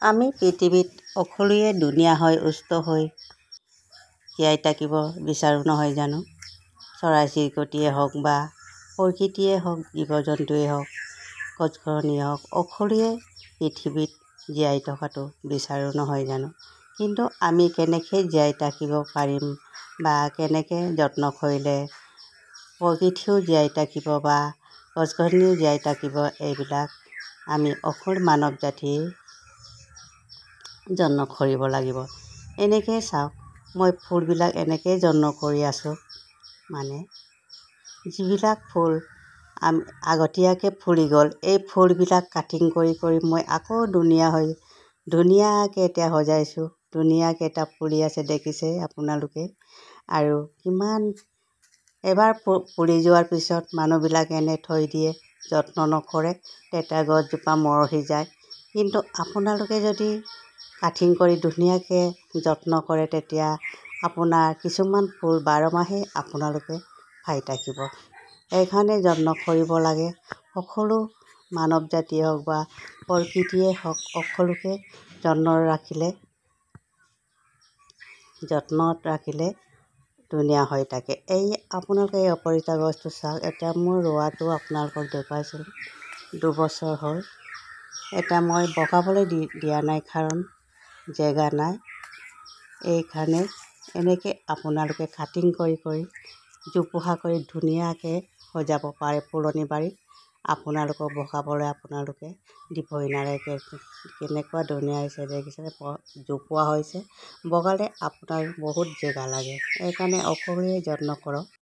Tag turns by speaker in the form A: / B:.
A: আমি পৃথিৱীত অকলশৰীয়া দুনীয়া হৈ সুস্থ হৈ জীয়াই থাকিব বিচাৰোঁ নহয় জানো। চৰাই চিৰিকটিয়ে হওক বা প্ৰকৃতিয়ে হওক, জীৱ জন্তুৱেই হওক, গছ-গছনিয়ে হওক, অকলশৰীয়া পৃথিৱীত জীয়াই থকাটো বিচাৰোঁ নহয় জানো। কিন্তু আমি কেনেকৈ জীয়াই থাকিব পাৰিম বা কেনেকৈ যত্ন কৰিলে প্ৰকৃতিও জীয়াই থাকিব বা গছ-গছনিও জীয়াই থাকিব, এইবিলাক আমি অকল মানৱ জাতিয়ে যত্ন কৰিব লাগিব। এনেকৈ চাওক, মই ফুলবিলাক এনেকৈ যত্ন কৰি আছোঁ, মানে যিবিলাক ফুল আগতীয়াকৈ ফুলি গ'ল, এই ফুলবিলাক কাটিং কৰি মই আকৌ ধুনীয়াকৈ এতিয়া সজাইছোঁ। ধুনীয়াকৈ এটা ফুলি আছে, দেখিছে আপোনালোকে। আৰু কিমান এবাৰ ফুলি যোৱাৰ পিছত মানুহবিলাকে এনে থৈ দিয়ে, যত্ন নকৰে, তেতিয়া গছজোপা মৰহি যায়। কিন্তু আপোনালোকে যদি কাটিং কৰি ধুনীয়াকৈ যত্ন কৰে, তেতিয়া আপোনাৰ কিছুমান ফুল 12 মাহেই আপোনালোকে পাই থাকিব। সেইকাৰণে যত্ন কৰিব লাগে। সকলো মানৱ জাতিয়ে হওক বা প্ৰকৃতিয়ে হওক, সকলোকে যত্নত ৰাখিলে ধুনীয়া হৈ থাকে। এই আপোনালোকে এই অপৰাজিতা গছটো চাওক, এতিয়া মোৰ ৰোৱাটো আপোনালোকক দেখুৱাইছিলোঁ। 2 বছৰ হ'ল। এতিয়া মই বগাবলৈ দিয়া নাই, কাৰণ জেগা নাই। এইকাৰণে এনেকৈ আপোনালোকে কাটিং কৰি জোপোহা কৰি ধুনীয়াকৈ সজাব পাৰে ফুলনি বাৰীত। আপোনালোকক বগাবলৈ আপোনালোকে দিবই নালাগে। কেনেকুৱা ধুনীয়া হৈছে দেখিছেনে, জোপোহা হৈছে। বগালে আপোনাৰ বহুত জেগা লাগে, সেইকাৰণে অকলশৰীয়া যত্ন কৰক।